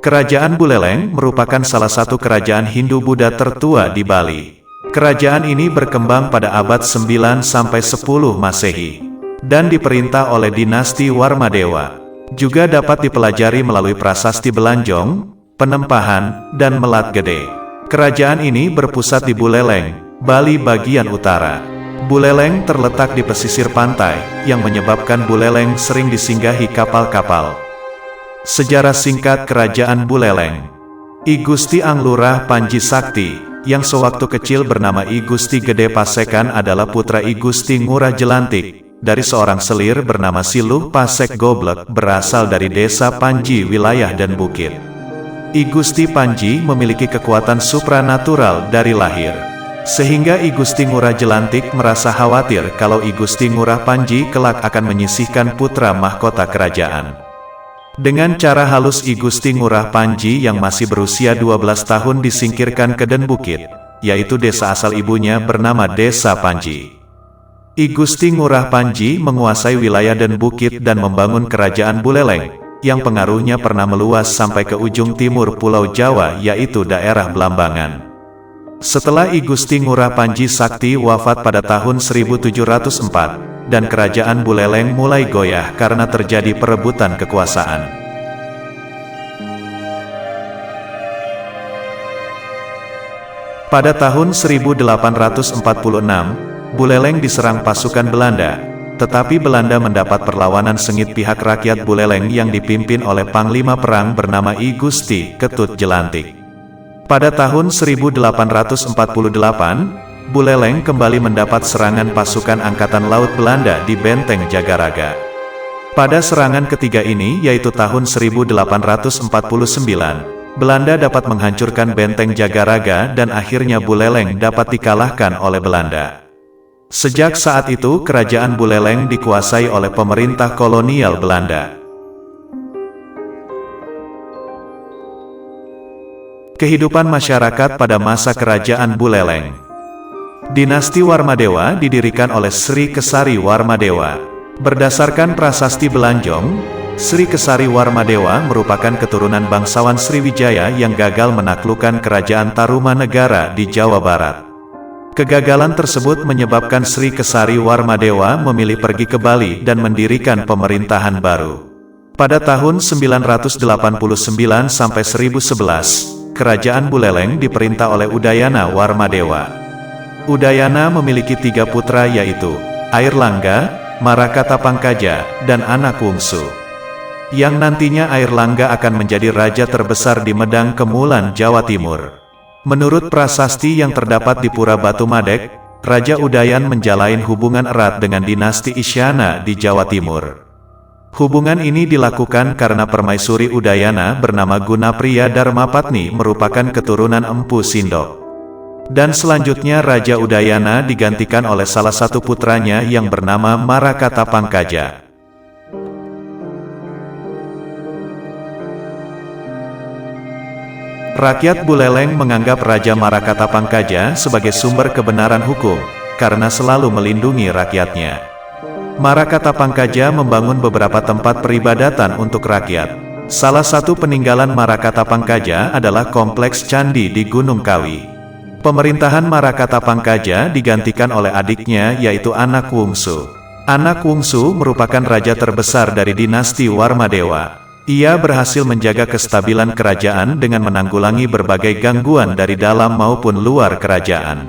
Kerajaan Buleleng merupakan salah satu kerajaan Hindu-Buddha tertua di Bali. Kerajaan ini berkembang pada abad 9-10 Masehi dan diperintah oleh dinasti Warmadewa. Juga dapat dipelajari melalui prasasti Belanjong, Penempahan, dan Melat Gede. Kerajaan ini berpusat di Buleleng, Bali bagian utara. Buleleng terletak di pesisir pantai, yang menyebabkan Buleleng sering disinggahi kapal-kapal. Sejarah singkat Kerajaan Buleleng. I Gusti Anglurah Panji Sakti, yang sewaktu kecil bernama I Gusti Gede Pasekan adalah putra I Gusti Ngurah Jelantik, dari seorang selir bernama Siluh Pasek Goblek berasal dari desa Panji wilayah dan bukit. I Gusti Panji memiliki kekuatan supranatural dari lahir. Sehingga I Gusti Ngurah Jelantik merasa khawatir kalau I Gusti Ngurah Panji kelak akan menyisihkan putra mahkota kerajaan. Dengan cara halus I Gusti Ngurah Panji yang masih berusia 12 tahun disingkirkan ke Den Bukit, yaitu desa asal ibunya bernama Desa Panji. I Gusti Ngurah Panji menguasai wilayah Den Bukit dan membangun kerajaan Buleleng, yang pengaruhnya pernah meluas sampai ke ujung timur Pulau Jawa yaitu daerah Blambangan. Setelah I Gusti Ngurah Panji Sakti wafat pada tahun 1704, dan kerajaan Buleleng mulai goyah karena terjadi perebutan kekuasaan. Pada tahun 1846, Buleleng diserang pasukan Belanda, tetapi Belanda mendapat perlawanan sengit pihak rakyat Buleleng yang dipimpin oleh Panglima Perang bernama I Gusti Ketut Jelantik. Pada tahun 1848, Buleleng kembali mendapat serangan pasukan Angkatan Laut Belanda di Benteng Jagaraga. Pada serangan ketiga ini yaitu tahun 1849, Belanda dapat menghancurkan Benteng Jagaraga dan akhirnya Buleleng dapat dikalahkan oleh Belanda. Sejak saat itu kerajaan Buleleng dikuasai oleh pemerintah kolonial Belanda. Kehidupan masyarakat pada masa kerajaan Buleleng. Dinasti Warmadewa didirikan oleh Sri Kesari Warmadewa. Berdasarkan prasasti Belanjong, Sri Kesari Warmadewa merupakan keturunan bangsawan Sriwijaya yang gagal menaklukkan kerajaan Tarumanegara di Jawa Barat. Kegagalan tersebut menyebabkan Sri Kesari Warmadewa memilih pergi ke Bali dan mendirikan pemerintahan baru. Pada tahun 989 sampai 1011, Kerajaan Buleleng diperintah oleh Udayana Warmadewa. Udayana memiliki 3 putra yaitu Airlangga, Marakatapangkaja, dan anak Wungsu. Yang nantinya Airlangga akan menjadi raja terbesar di Medang Kemulan, Jawa Timur. Menurut prasasti yang terdapat di Pura Batu Madek, Raja Udayan menjalin hubungan erat dengan dinasti Isyana di Jawa Timur. Hubungan ini dilakukan karena permaisuri Udayana bernama Gunapriya Dharmapatni merupakan keturunan Empu Sindok. Dan selanjutnya Raja Udayana digantikan oleh salah satu putranya yang bernama Marakatapangkaja. Rakyat Buleleng menganggap Raja Marakatapangkaja sebagai sumber kebenaran hukum, karena selalu melindungi rakyatnya. Marakatapangkaja membangun beberapa tempat peribadatan untuk rakyat. Salah satu peninggalan Marakatapangkaja adalah Kompleks Candi di Gunung Kawi. Pemerintahan Marakatapangkaja digantikan oleh adiknya yaitu Anak Wungsu. Anak Wungsu merupakan raja terbesar dari dinasti Warmadewa. Ia berhasil menjaga kestabilan kerajaan dengan menanggulangi berbagai gangguan dari dalam maupun luar kerajaan.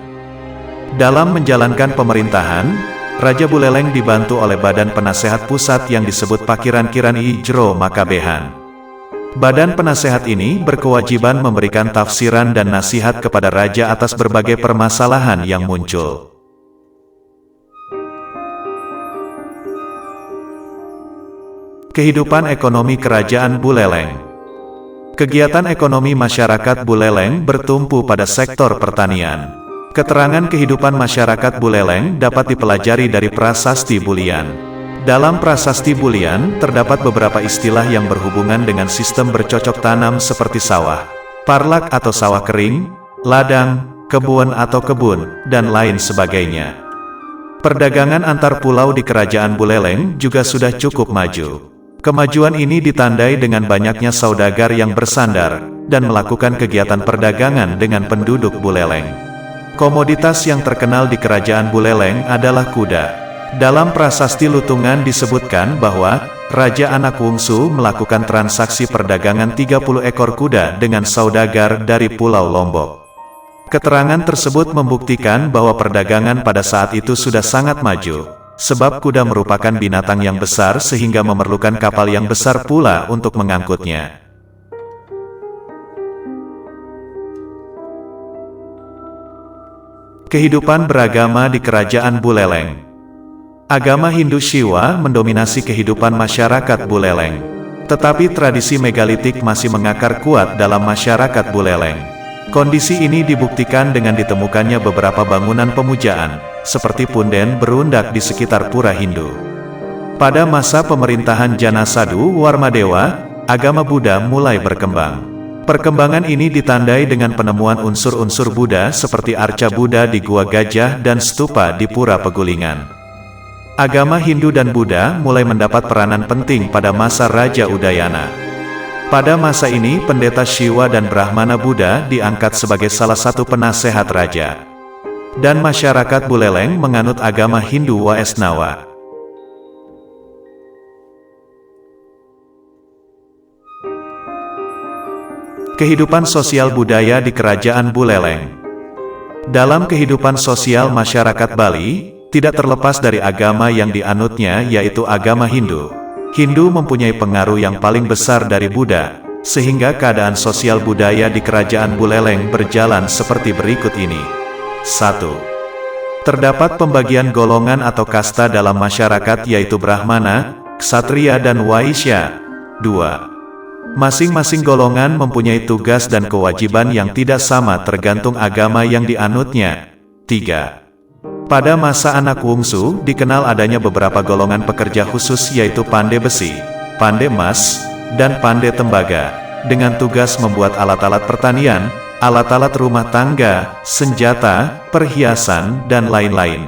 Dalam menjalankan pemerintahan, Raja Buleleng dibantu oleh Badan Penasehat Pusat yang disebut Pakiran Kiran Ijro Makabehan. Badan penasehat ini berkewajiban memberikan tafsiran dan nasihat kepada raja atas berbagai permasalahan yang muncul. Kehidupan ekonomi Kerajaan Buleleng. Kegiatan ekonomi masyarakat Buleleng bertumpu pada sektor pertanian. Keterangan kehidupan masyarakat Buleleng dapat dipelajari dari prasasti Bulian. Dalam prasasti Bulian, terdapat beberapa istilah yang berhubungan dengan sistem bercocok tanam seperti sawah, parlak atau sawah kering, ladang, kebun atau kebun, dan lain sebagainya. Perdagangan antar pulau di Kerajaan Buleleng juga sudah cukup maju. Kemajuan ini ditandai dengan banyaknya saudagar yang bersandar, dan melakukan kegiatan perdagangan dengan penduduk Buleleng. Komoditas yang terkenal di kerajaan Buleleng adalah kuda. Dalam prasasti Lutungan disebutkan bahwa Raja Anak-Wungsu melakukan transaksi perdagangan 30 ekor kuda dengan saudagar dari Pulau Lombok. Keterangan tersebut membuktikan bahwa perdagangan pada saat itu sudah sangat maju, sebab kuda merupakan binatang yang besar sehingga memerlukan kapal yang besar pula untuk mengangkutnya. Kehidupan beragama di Kerajaan Buleleng. Agama Hindu Shiva mendominasi kehidupan masyarakat Buleleng. Tetapi tradisi megalitik masih mengakar kuat dalam masyarakat Buleleng. Kondisi ini dibuktikan dengan ditemukannya beberapa bangunan pemujaan, seperti punden berundak di sekitar pura Hindu. Pada masa pemerintahan Janasadu Warmadewa, agama Buddha mulai berkembang. Perkembangan ini ditandai dengan penemuan unsur-unsur Buddha seperti arca Buddha di Gua Gajah dan stupa di Pura Pegulingan. Agama Hindu dan Buddha mulai mendapat peranan penting pada masa Raja Udayana. Pada masa ini pendeta Shiva dan Brahmana Buddha diangkat sebagai salah satu penasehat raja. Dan masyarakat Buleleng menganut agama Hindu Waisnawa. Kehidupan sosial budaya di Kerajaan Buleleng. Dalam kehidupan sosial masyarakat Bali, tidak terlepas dari agama yang dianutnya yaitu agama Hindu. Hindu mempunyai pengaruh yang paling besar dari Buddha, sehingga keadaan sosial budaya di Kerajaan Buleleng berjalan seperti berikut ini. 1. Terdapat pembagian golongan atau kasta dalam masyarakat yaitu Brahmana, Ksatria dan Waisya. 2. Masing-masing golongan mempunyai tugas dan kewajiban yang tidak sama tergantung agama yang dianutnya. 3. Pada masa Anak-Wungsu, dikenal adanya beberapa golongan pekerja khusus yaitu pandai besi, pandai emas, dan pandai tembaga, dengan tugas membuat alat-alat pertanian, alat-alat rumah tangga, senjata, perhiasan, dan lain-lain.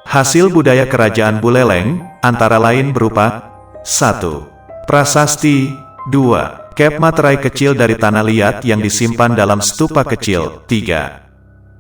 Hasil budaya Kerajaan Buleleng, antara lain berupa 1. Prasasti. 2. Kep materai kecil dari tanah liat yang disimpan dalam stupa kecil. 3.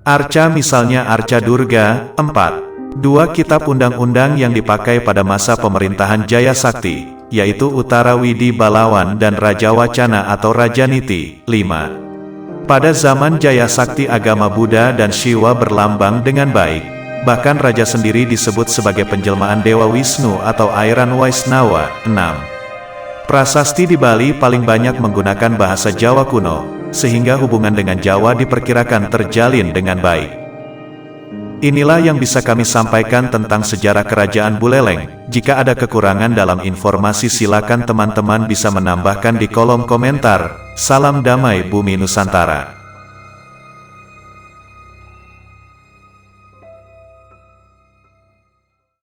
Arca misalnya Arca Durga. 4. 2 kitab undang-undang yang dipakai pada masa pemerintahan Jaya Sakti, yaitu Uttara Widi Balawan dan Raja Wacana atau Raja Niti. 5. Pada zaman Jaya Sakti agama Buddha dan Shiva berlambang dengan baik, bahkan Raja sendiri disebut sebagai penjelmaan Dewa Wisnu atau Airan Waisnawa. 6. Prasasti di Bali paling banyak menggunakan bahasa Jawa kuno, sehingga hubungan dengan Jawa diperkirakan terjalin dengan baik. Inilah yang bisa kami sampaikan tentang sejarah Kerajaan Buleleng. Jika ada kekurangan dalam informasi silakan teman-teman bisa menambahkan di kolom komentar. Salam damai bumi Nusantara.